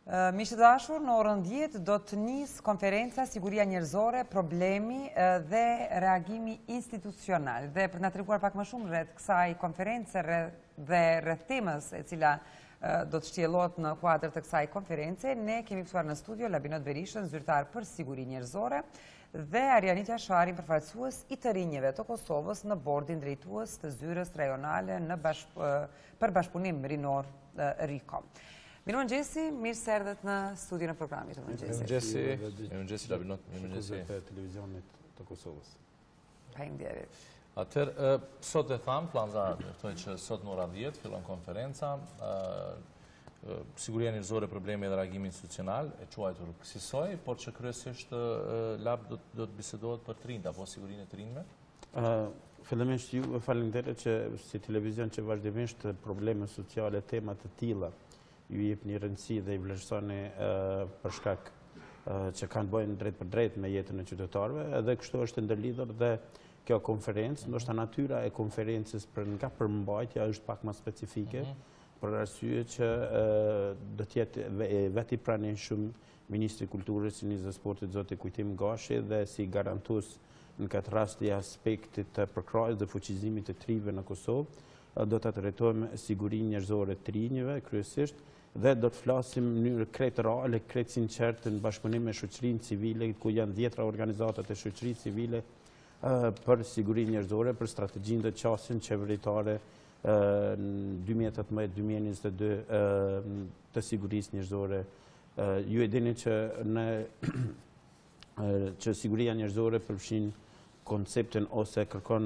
Miqtë dashur, në orën 10 do të nisë konferenca Siguria njerëzore, problemi dhe reagimi institucional. Dhe për na treguar pak më shumë rreth kësaj konference dhe rreth temës e cila do të shtjellohet në kuadër të kësaj konference, ne kemi ftuar në studio Labinot Berishën, zyrtar për siguri njerëzore, dhe Ariant Jashari, përfaqësues i të rinjve të Kosovës në bordin drejtues të zyrës rajonale për bashkëpunim rinor RTK. Mirë mëngjesi, mirë se erdhët në studion e programit të mëngjesit. Mirë mëngjesi, Labinot, mirë mëngjesi. Televisionit të Kosovës. Faleminderit. Atëherë, sot e thamë, Flanza, thonë që sot në ora 10 fillon konferenca, siguria njerëzore, probleme dhe reagimi institucional, e quajtur kësaj, por që kryesisht Lab do të bisedohet për të rinjt, apo sigurinë e të rinjve? Fillimisht ju faleminderit që si televizion që vazhdimisht probleme sociale, tema të tilla ju jep një rëndësi dhe i vlerësoni për shkak që kanë bëjnë drejt për drejt me jetën e qytetarëve, edhe kështu është ndërlidhur dhe kjo konferencë, ndoshta natyra e konferencës nga përmbajtja është pak më specifike, për arsye që do të jetë vetë i pranishëm Ministri i Kulturës, Sinjës dhe Sportit, zoti Kujtim Gashi, dhe si garantues në këtë rast i aspektit të përkrahjes dhe fuqizimit të trive në Kosovë, do të trajtojmë sigurinë njerëzore të rinjve kryesisht, dhe do të flasim në mënyrë krejt reale, krejt sinqertë në bashkëpunim me shoqërinë civile, ku janë 10 organizatat e shoqërisë civile për sigurinë njerëzore, për strategjinë dhe qasjen qeveritare 2018-2022 të sigurisë njerëzore. Ju e dini që siguria njerëzore përfshin konceptin ose kërkon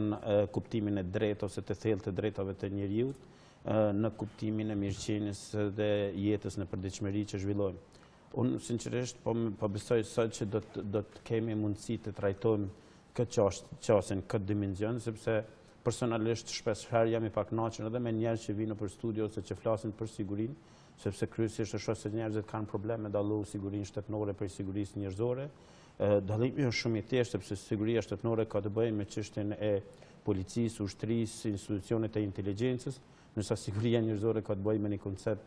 kuptimin e drejtë ose të thellë të drejtave të njeriut, në kuptimin e mirëqenies dhe jetës në përditshmëri që zhvillojmë. Unë sinqerisht po besoj sot që do të kemi mundësi të trajtojmë këtë qasjen, këtë dimension, sepse personalisht shpeshherë jam i pakënaqur edhe me njerëz që vinë për studio ose që flasin për sigurinë, sepse kryesisht e shoh se njerëzit kanë probleme dallu sigurinë shtetërore për sigurisë njerëzore. Dallimi është shumë i thjeshtë, sepse siguria shtetërore ka të bëjë me çështjen e policisë, ushtrisë, institucionet e inteligjencës, nësa siguria njerëzore ka të bëjë me një koncept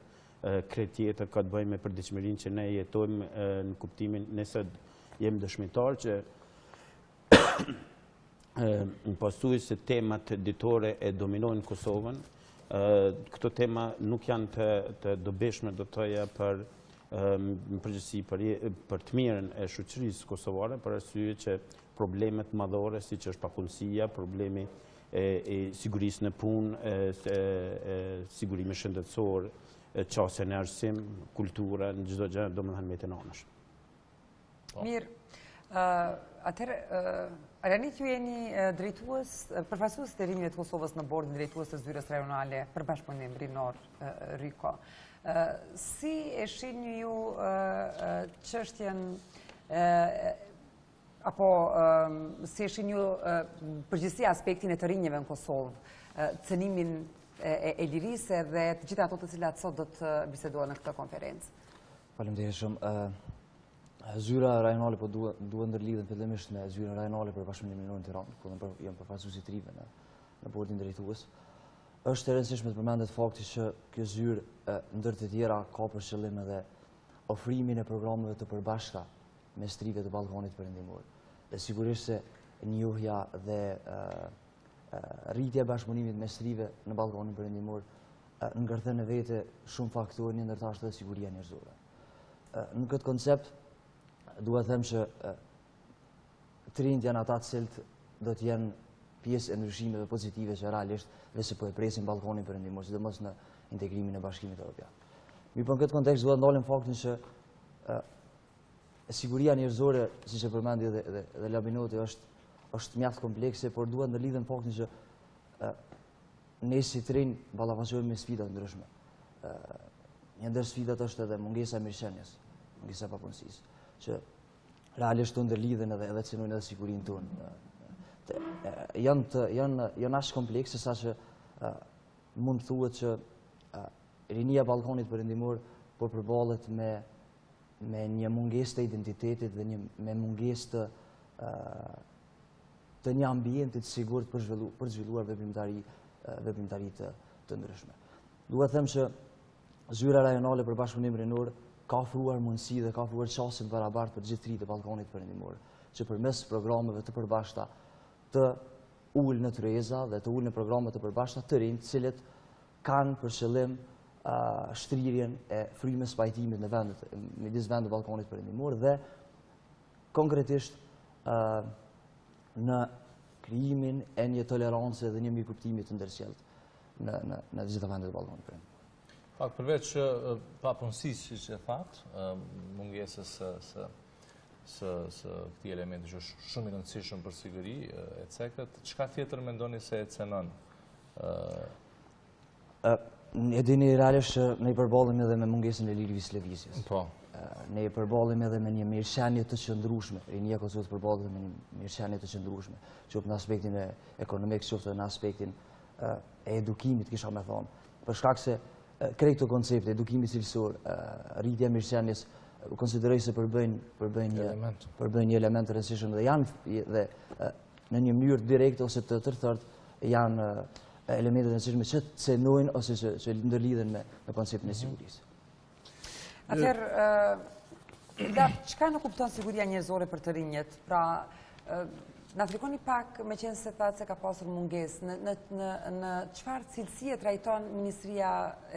krejt tjetër, ka të bëjë me përditshmërinë që ne jetojmë në kuptimin nëse jemi dëshmitar që në pasues se temat ditore e dominojnë Kosovën. Këto tema nuk janë të dobishme, do të thoja, për në përgjithësi për të mirën e shoqërisë kosovare, për arsye që problemet madhore, siç është papunësia, problemi e sigurisë në punë, sigurimi shëndetësor, qasja në arsim, kultura, në çdo gjë, domethënë me të nënësh. Mirë. Atëherë, Ariant, ju jeni drejtues, përfaqësues të rinjve të Kosovës në bordin drejtues të zyrës rajonale për bashkëpunim rinor RTK. Si e shihni ju çështjen apo si e shihni ju përgjithësi aspektin e të rinjve në Kosovë, cënimin e lirisë dhe të gjitha ato të cilat sot do të bisedohen në këtë konferencë? Faleminderit shumë. Zyra rajonale po duhet ndërlidhen fillimisht me zyrën rajonale për bashkëpunimin rinor në Tiranë, ku jam përfaqësues i trive në bordin drejtues. Është e rëndësishme të përmendet fakti që kjo zyrë ndër të tjera ka për qëllim edhe ofrimin e programeve të përbashkëta mes trive të Ballkanit Perëndimor. Dhe sigurisht se njohja dhe rritja e bashkëpunimit mes trive në Ballkanin Perëndimor ngërthen në vete shumë faktorë, një ndërta është edhe siguria njerëzore. Në këtë koncept duhet them që të rinjt janë ata të cilët do të jenë pjesë e ndryshimeve pozitive që realisht dhe se po e presin Ballkanin Perëndimor, sidomos në integrimin e Bashkimit Evropian. Mirë, në këtë kontekst duhet ndalim faktin që siguria njerëzore, siç e përmendi edhe Labinoti, është mjaft komplekse, por duhet ndërlidhen faktin që ne si të rinj ballafaqohemi me sfida të ndryshme. Një ndër sfidat është edhe mungesa e mirëqenies, mungesa e papunësisë, që realisht të ndërlidhen edhe cënojnë edhe sigurinë tonë. Janë aq komplekse sa që mund thuhet që rinia e Ballkanit Perëndimor po përballet me një mungesë të identitetit dhe me mungesë të një ambienti të sigurt për të zhvilluar veprimtari të ndryshme. Duhet të them që zyra rajonale për bashkëpunim rinor ka ofruar mundësi dhe ka ofruar çaste të barabartë për gjithë rritë e Ballkanit Perëndimor, që përmes programeve të përbashkëta të ulë në tryeza dhe të ulë në programe të përbashkëta të rinj, të cilët kanë për qëllim shtrirjen e frymës pajtimit në vendet midis vendeve të Ballkanit Perëndimor dhe konkretisht në krijimin e një tolerancë dhe një mirëkuptimi të ndërsjellët në gjitha vendet e Ballkanit Perëndimor. Pak përveç papunësisë, siç e thatë, mungesës së këtij elementi që është shumë i rëndësishëm për siguri e cekët, çka tjetër mendoni se e cenon? E dini realisht që ne i përballemi edhe me mungesën e lirisë lëvizjes. Po. Ne i përballemi edhe me një mirëqenie të qëndrueshme. Rinia e Kosovës përballet me një mirëqenie të qëndrueshme, qoftë në aspektin ekonomik, qoftë në aspektin e edukimit, kisha me thonë. Për shkak se krejt këto koncepte, edukimi cilësor, rritja e mirëqenies, konsideroj se përbëjnë një element të rëndësishëm dhe janë dhe në një mënyrë direkte ose të tërthërt janë elementet e rëndësishme që cenojnë ose që ndërlidhen me konceptin e sigurisë. Atëherë, çka nuk kupton siguria njerëzore për të rinjët? Pra, na tregoni pak, me qenë se thatë se ka pasur mungesë, në çfarë cilësie trajton Ministria e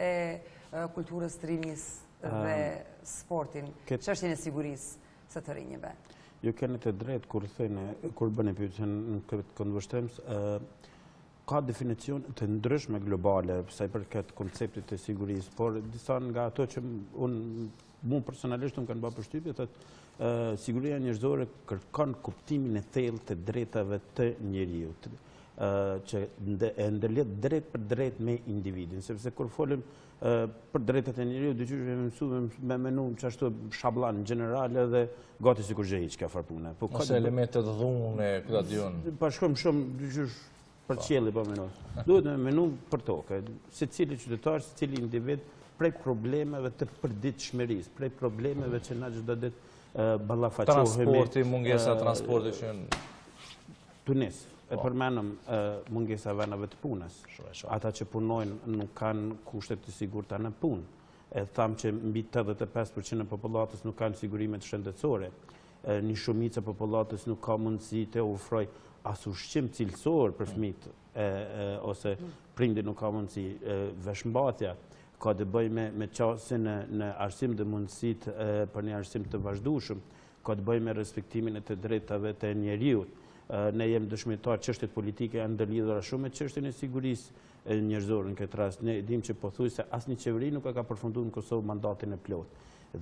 Kulturës të Rinisë dhe Sportin çështjen e sigurisë së të rinjëve? Ju keni të drejtë kur bëni pyetjen në këtë këndvështrim, ka definicion të ndryshme globale sa i përket konceptit të sigurisë, por disa nga ato që mu personalisht më kanë bërë përshtypje, thotë siguria njerëzore kërkon kuptimin e thellë të drejtave të njeriut, që e ndërlidh drejt për drejt me individin, sepse kur folim për drejtat e njeriut, dyqysh e mësuar me menu çashtu shablan generale dhe gati sikur gjë hiç ka farpuna. Po ose elementet dhune, këta diun. Bashkojmë shumë dyqysh për qielli po menu. Duhet me menu për tokë. Secili qytetar, secili individ prej problemeve të përditshmërisë, prej problemeve që na çdo ditë ballafaqohemi. Transporti, mungesa transporti që Tunis. E përmenëm mungesa venave të punës. Ata që punojnë nuk kanë kushtet të sigurta në punë. E thamë që mbi 85% e popullatës nuk kanë sigurimet shëndetësore. Një shumicë e popullatës nuk ka mundësi të ofroj as ushqim cilësor për fëmijët ose prindi nuk ka mundësi veshmbatja. Ka të bëjë me qasjen në arsim dhe mundësit për një arsim të vazhdueshëm. Ka të bëjë me respektimin e të drejtave të njeriut. Ne jemi dëshmitar çështjet politike janë ndërlidhura shumë me çështjen e sigurisë njerëzore në këtë rast. Ne dimë që pothuajse asnjë qeveri nuk ka përfunduar në Kosovë mandatin e plotë.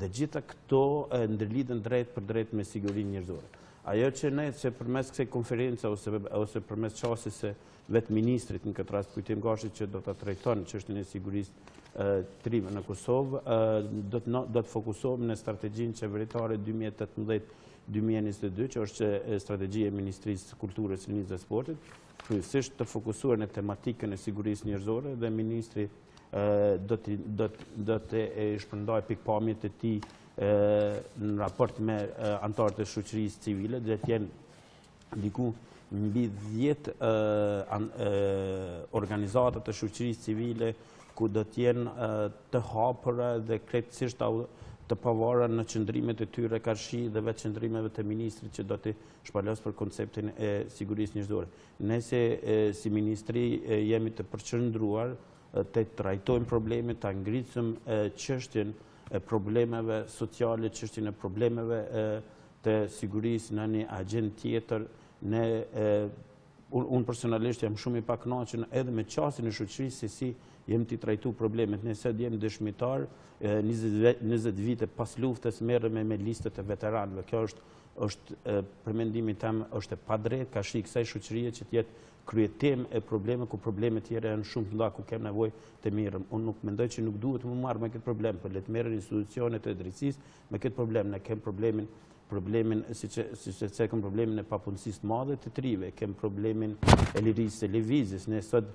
Dhe gjitha këto ndërlidhen drejt për drejt me sigurinë njerëzore. Ajo që ne që përmes kësaj konference ose përmes çështjes së vetë ministrit në këtë rast Kujtim Gashi që do ta trajton çështjen e sigurisë trime në Kosovë, do të fokusohem në strategjinë qeveritare 2018-2022, që është strategjia e Ministrisë Kulturës, Rinisë dhe Sportit, kryesisht të fokusuar në tematikën e sigurisë njerëzore dhe ministri do të shpërndajë pikpamjet e tij në raport me anëtarët e shoqërisë civile, dhe të jenë diku mbi 10 organizata të shoqërisë civile ku do të jenë të hapura dhe krejtësisht të pavara në qëndrimet e tyre karshi dhe vetë qëndrimeve të ministrit që do të shpalos për konceptin e sigurisë njerëzore. Ne si ministri jemi të përqendruar të trajtojmë problemet, të ngritëm çështjen e problemeve sociale, çështjen e problemeve të sigurisë në një agjend tjetër. Unë personalisht jam shumë i pakënaqur edhe me qasjen e shoqërisë se si jemi të trajtu problemet. Nëse jemi dëshmitar, 20 vite pas luftës merremi me listët e veteranëve. Kjo është për mendimin tim është e padrejtë ka shi kësaj shoqërie që të jetë kryetem e probleme ku problemet tjera janë shumë të mëdha ku kem nevojë të mirëm. Unë nuk mendoj që nuk duhet më marr me këtë problem, por le të merren institucionet e drejtësisë me këtë problem. Ne kem problemin siç e cekëm problemin e papunësisë madhe të trive, kem problemin e lirisë së lëvizjes. Ne sot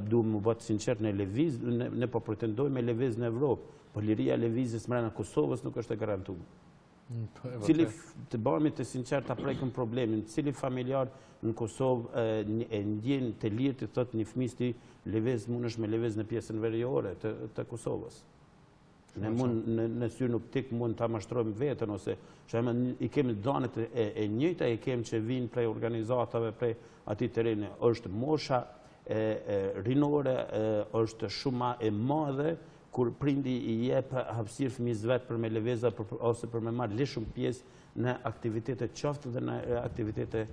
duhem të bëhet sinqert në lëvizje, ne po pretendojmë me lëvizje në Evropë, por liria e lëvizjes brenda Kosovës nuk është e garantuar. Cili të bëhemi të sinqert ta prekëm problemin, cili familjar në Kosovë e ndjen të lirë të thotë një fëmijë ti lëviz mundesh me lëviz në pjesën veriore të Kosovës. Në syrën optik mund të mashtrojmë vetën, ose i kemi danët e njëjta, i kemi që vinë prej organizatave, prej ati tereni. Është mosha rinore, është shumë e madhe, kur prindi i jep hapësirë fëmijës vetë për me leveza ose për me marrë shumë pjesë në aktivitetet qoftë dhe në aktivitetet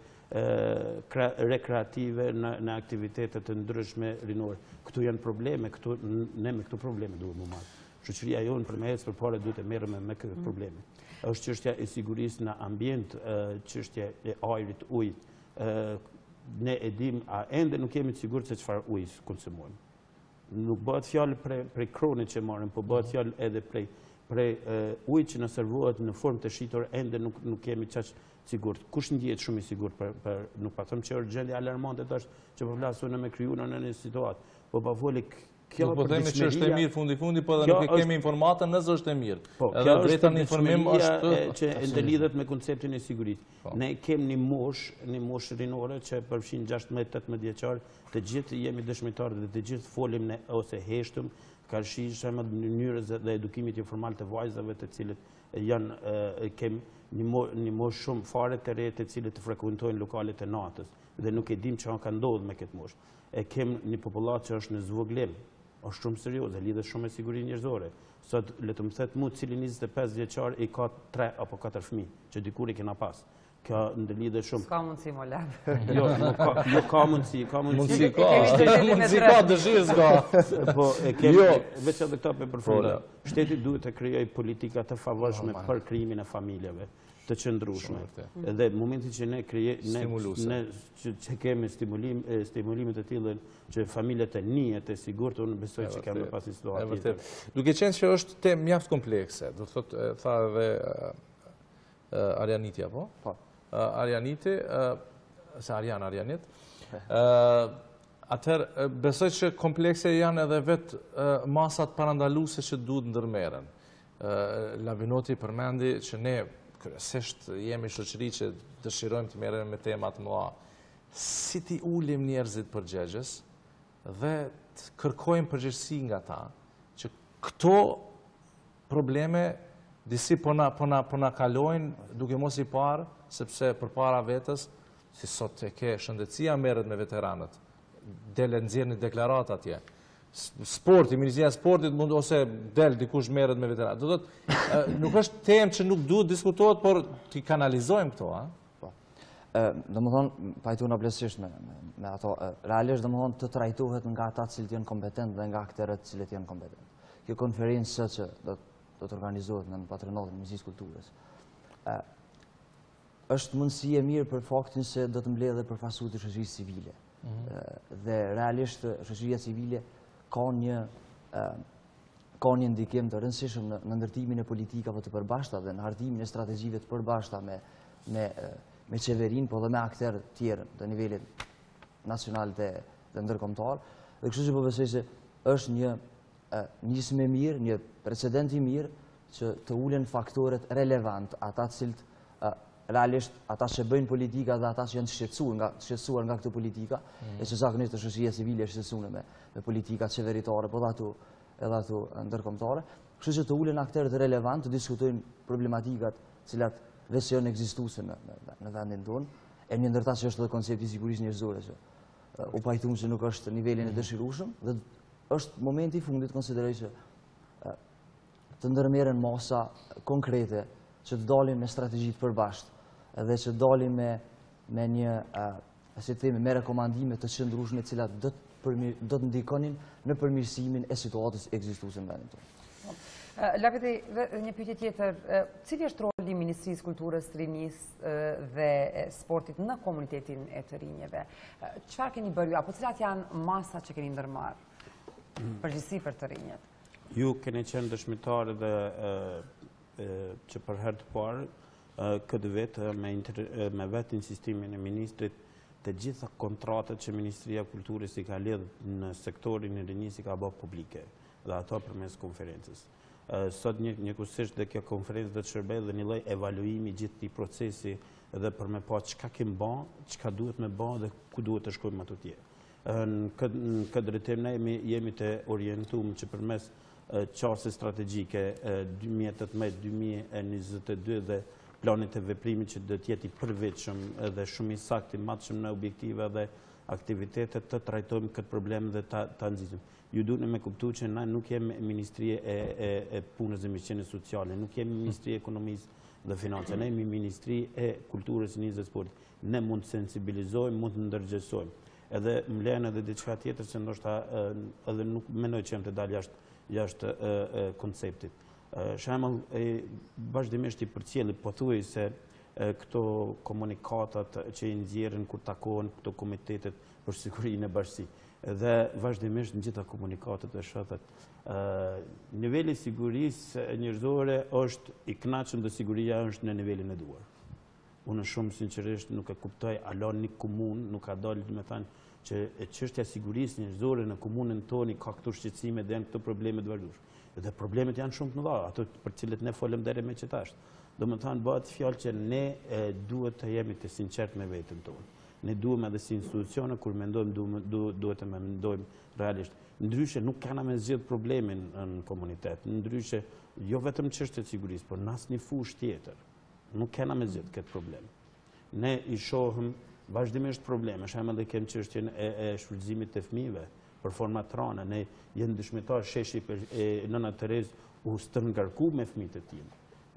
rekreative, në aktivitetet të ndryshme rinore. Këtu janë probleme, ne me këtu probleme duhet më marrë. Shoqëria jonë për me ecë për pare duhet e merë me këtë probleme. Është çështja e sigurisë në ambient, çështja e ajrit, ujit. Ne e dim, ende nuk jemi të sigurt se çfarë uji konsumojmë. Nuk bëhet fjalë prej kronit që marrim, po bëhet fjalë edhe prej ujit që na servohet në formë të shitur, ende nuk kemi çaq sigurt. Kush ndjehet shumë i sigurt nuk pa them që është gjendje alarmante tash që po flasun me krijuar në një situatë, po pa folë. Nuk po themi që është e mirë fundi, po edhe nuk e kemi informatën nëse është e mirë. Edhe drejta në informim është që ndëlidhet me konceptin e sigurisë. Ne kemi një moshë rinore që përfshin 16-18 vjeçar, të gjithë jemi dëshmitarë dhe të gjithë folim ose heshtëm karshishë në mënyrës dhe edukimit informal të vajzave të cilët kemi një moshë shumë fare të re të cilët të frekuentojnë lokalet e natës dhe nuk e dim që ka ndodhur me këtë moshë. E kemi një popullat që është në zvoglim, është shumë serioze, lidhet shumë me sigurinë njerëzore. Sot, le të më thetë mu, cili 25 vjeçar i ka 3 apo 4 fëmijë, që dikur i kena pas. Kjo ndëlidhet shumë. S'ka mundësi më lab. Jo, ka mundësi. Mundësi ka, dëshirë s'ka. Po, e kemi, veç edhe këta për përfunda. Shteti duhet të krijoj politika të favorshme për krijimin e familjeve të qëndrueshme. Dhe në momentin që ne kemi stimulime të tilla që familjet e njihet e sigurt, unë besoj që kemi pas situatë tjetër. Duke qenë që është temë mjaft komplekse, do të thotë tha edhe Arianiti apo? Po. Arianiti, se Arianit. Atëherë besoj që komplekse janë edhe vetë masat parandaluese që duhet ndërmerren. Labinoti përmendi që ne kryesisht jemi shoqëri që dëshirojmë të merrem me tema të mëdha. Si ti ulim njerëzit përgjegjës dhe të kërkojmë përgjegjësi nga ta, që këto probleme disi po na kalojnë duke mos i parë, sepse përpara vetës, si sot e ke shëndetësia merret me veteranët, dele nxjerrni deklarat atje. Sporti, Ministria e Sportit mund ose del dikush merret me veteranët. Do thotë, nuk është temë që nuk duhet diskutohet, por t'i kanalizojmë këto, a? Po. Domethënë, pajtuna plotësisht me ato, realisht domethënë të trajtohet nga ata që janë kompetent dhe nga aktorët që janë kompetent. Kjo konferencë që do të organizohet në patronatin e Ministrisë Kulturës. Është mundësi e mirë për faktin se do të mbledhë përfaqësues të shoqërisë civile. Dhe realisht shoqëria civile ka një ndikim të rëndësishëm në ndërtimin e politikave të përbashkëta dhe në hartimin e strategjive të përbashkëta me qeverinë, po dhe me aktorë tjerë të nivelit nacional dhe ndërkombëtar. Dhe kështu që po besoj se është një nismë e mirë, një precedent i mirë që të ulen faktorët relevant, ata cilët realisht ata që bëjnë politika dhe ata që janë shqetësuar nga këtë politika, e që zakonisht të shoqëria civile është shqetësuar me politika qeveritare, po edhe ato ndërkombëtare. Kështu që të ulen aktorët relevant, të diskutojnë problematikat cilat veç janë ekzistuese në vendin tonë, e një ndërta që është edhe koncepti i sigurisë njerëzore që u pajtuam se nuk është nivelin e dëshirueshëm dhe është momenti i fundit konsideroj që të ndërmerren masa konkrete që të dalim me strategji të përbashkëta dhe që dalim me një, si të themi, me rekomandime të qëndrueshme të cilat do të ndikonin në përmirësimin e situatës ekzistuese në vendin tonë. Labiti, një pyetje tjetër, cili është roli i Ministrisë Kulturës, Rinisë dhe Sportit në komunitetin e të rinjeve? Çfarë keni bërë ju, apo cilat janë masat që keni ndërmarrë përgjithësi për të rinjet? Ju keni qenë dëshmitarë dhe që për herë të parë këtë vetë me vetë insistimin e ministrit të gjitha kontratët që Ministria e Kulturës i ka lidhë në sektorin e rinisë i ka bërë publike dhe ato përmes konferencës. Sot njëkohësisht dhe kjo konferencë dhe të shërbejë dhe një lloj evaluimi gjithë këtij procesi dhe për me pa çka kemi bën, çka duhet me bën dhe ku duhet të shkojmë ato tje. Në këtë drejtim ne jemi të orientuar që përmes qase strategjike 2018-2022 dhe planit e veprimit që do t'jeti përveçshëm dhe shumë i saktë i matshëm në objektive dhe aktivitetet të trajtojmë këtë problem dhe ta nxitëm. Ju duhet me kuptu që na nuk jemi Ministri e Punës dhe Mishqenës Sociale, nuk jemi Ministri e Ekonomisë dhe Financave, ne jemi Ministri e Kulturës, Nisë dhe Sportit. Ne mund të sensibilizojmë, mund të ndërgjegjsojmë. Edhe më lejnë edhe diçka tjetër që ndoshta edhe nuk mendoj që jam të dalë jashtë konceptit. Shembull, vazhdimisht i përcjelli pothuajse këto komunikatat që i nxjerrin kur takohen këto komitetet për sigurinë e bashkisë. Dhe vazhdimisht në gjitha komunikatet e shohet niveli i sigurisë njerëzore është i kënaqshëm dhe siguria është në nivelin e duar. Unë shumë sinqerisht nuk e kuptoj alo një komunë, nuk ka dalë me thënë që çështja e sigurisë njerëzore në komunën tonë ka këto shqetësime dhe janë këto probleme të vazhdueshme. Dhe problemet janë shumë të mëdha, ato për cilët ne folëm deri më qetash. Domethënë bëhet fjalë që ne duhet të jemi të sinqertë me veten tonë. Ne duhem edhe si institucione kur mendojmë duhet të mendojmë realisht. Ndryshe nuk kanë me zgjidh problemin në komunitet. Ndryshe jo vetëm çështje të sigurisë, por në asnjë fushë tjetër. Nuk kena me zgjidh këtë problem. Ne i shohëm vazhdimisht probleme, shembull edhe kem çështjen e shfrytëzimit të fëmijëve për forma trane. Ne jemi dëshmitar sheshi e nëna Terez u stërngarku me fëmijët e tij.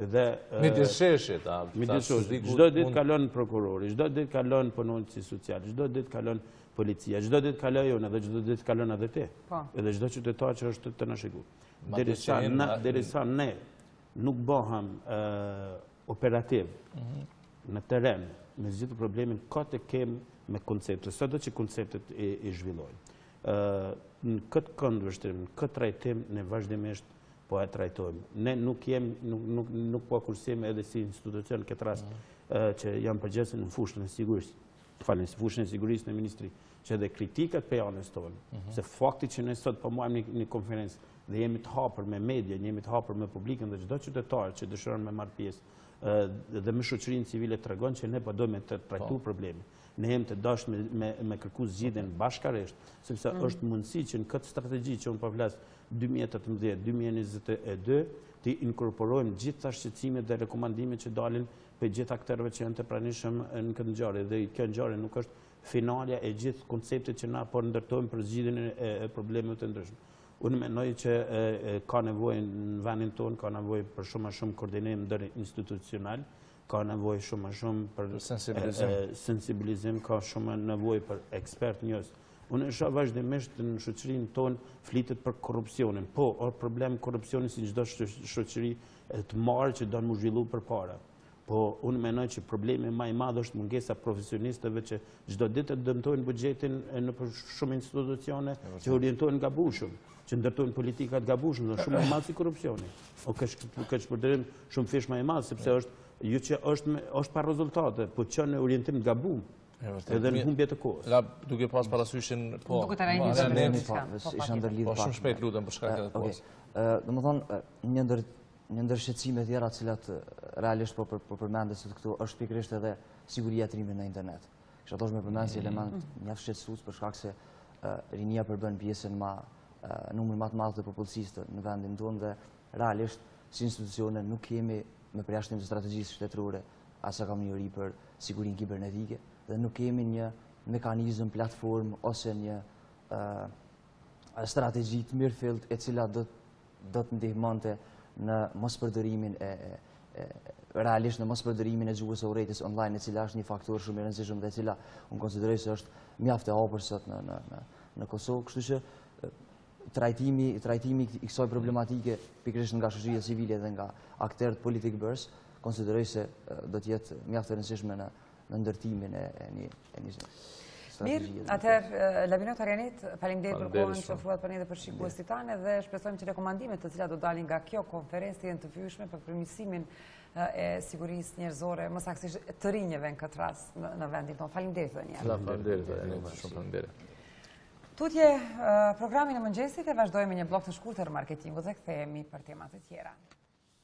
Midis sheshit, çdo ditë kalon prokurori, çdo ditë kalon punonjësi social, çdo ditë kalon policia, çdo ditë kaloj unë dhe çdo ditë kalon edhe ti. Edhe çdo qytetar që është të na shikuar. Derisa ne nuk bëhem operativ në teren me zgjidhur problemin ka të kemë me koncepte, sado që konceptet i zhvillojnë. Në këtë këndvështrim, në këtë trajtim, ne vazhdimisht po e trajtojmë. Ne nuk po kursim edhe si institucion këtë rast që jam përgjegjës në fushën e sigurisë. Falem, në fushën e sigurisë në ministri, që edhe kritikat pe anës tonë, se fakti që ne sot po marrim një konferencë dhe jemi të hapur me media, jemi të hapur me publikun dhe çdo qytetar që dëshiron me marr pjesë dhe me shoqërinë civile tregon që ne po dojmë të trajtu problemin. Ne jemi të dashur me kërku zgjidhjen bashkërisht, sepse është mundësi që në këtë strategji që unë po flas 2018-2022 të inkorporojmë gjitha shqetësimet dhe rekomandimet që dalin për gjitha aktorëve që janë të pranishëm në këtë ngjarje. Dhe kjo ngjarje nuk është finalja e gjithë konceptit që na po ndërtojmë për zgjidhjen e problemeve të ndryshme. Unë mendoj që ka nevojë në vendin tonë, ka nevojë për shumë më shumë koordinim ndërinstitucional, ka nevojë shumë më shumë për sensibilizim, ka shumë nevojë për ekspert njerëz. Unë e shoh vazhdimisht në shoqërinë tonë flitet për korrupsionin. Po, është problem korrupsioni si çdo shoqëri të marrë që do të zhvillu përpara. Po, unë mendoj që problemi më i madh është mungesa profesionistëve që çdo ditë dëmtojnë buxhetin në shumë institucione që orientohen gabueshëm, që ndërtojnë politika të gabueshme, dhe shumë më madh si korrupsioni. O këtë shpërdorim shumë fish më i madh sepse është pa rezultate, po çon në orientim të gabuar. Edhe në humbje të kohës. Duke pas parasyshin, po, shumë shpejt lutem për shkak të kohës. Domethënë, një ndër shqetësime tjera të cilat realisht po përmendes këtu është pikërisht edhe siguria e trimit në internet. Kisha thosh me përmendje si element mjaft shqetësues për shkak se rinia përbën pjesën numër më të madh të popullsisë në vendin tonë dhe realisht si institucione nuk kemi me përjashtim të strategjisë shtetërore as sa kam njëri për sigurinë kibernetike dhe nuk kemi një mekanizëm, platformë ose një strategji të mirëfillt e cila do të ndihmonte në mospërdorimin realisht në mospërdorimin e gjuhës së urrëties online, e cila është një faktor shumë i rëndësishëm dhe e cila unë konsideroj se është mjaft e hapur sot në Kosovë, kështu që trajtimi i kësaj problematike pikërisht nga shoqëria civile dhe nga aktorët politik bërës, konsideroj se do të jetë mjaft e rëndësishme në ndërtimin e një Mirë, atëherë Labinot Arianit, faleminderit për kohën që ofruat për ne dhe për shikuesit tanë dhe shpresojmë që rekomandimet të cilat do dalin nga kjo konferencë jenë të fyeshme për përmirësimin e sigurisë njerëzore, më saktësisht të rinjeve në këtë rast në vendin tonë. Faleminderit edhe një herë. Faleminderit, shumë faleminderit. Tutje programin e mëngjesit e vazhdojmë me një blok të shkurtër marketingu dhe kthehemi për temat e tjera.